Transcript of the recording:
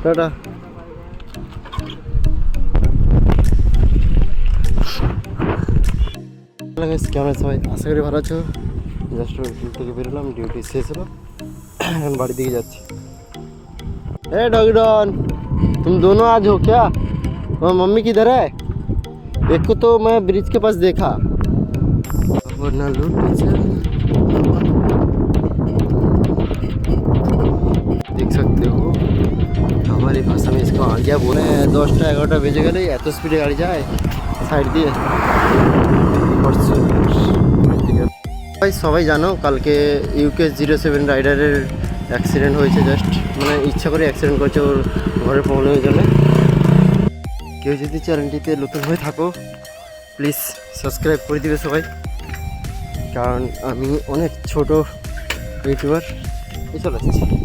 Tata. কেমন সবাই, আশা করি ভালো আছো। জাস্ট ডিউটি থেকে বেরোলাম, ডিউটি শেষ হলো, এখন বাড়ির দিকে যাচ্ছি। ए डॉगडॉन, तुम दोनों आज हो क्या? और मम्मी किधर है? एक को तो मैं ब्रिज के पास देखा। वरना लूट देख सकते हो हमारी भाषा में इसको आलिया बोले हैं। 10টা 11টা বেজে গেলে এত স্পিডে গাড়ি যায় সাইড দিয়ে। ভাই সবাই জানো কালকে ইউকে 07 রাইডারের অ্যাক্সিডেন্ট হয়েছে। জাস্ট মানে ইচ্ছা করে অ্যাক্সিডেন্ট করেছে ওর ঘরের প্রবলেমের জন্য। কেউ যদি চ্যানেলটিতে নতুন হয়ে থাকো প্লিজ সাবস্ক্রাইব করে দিবে সবাই, কারণ আমি অনেক ছোট ইউটিউবার। চলে যাচ্ছি।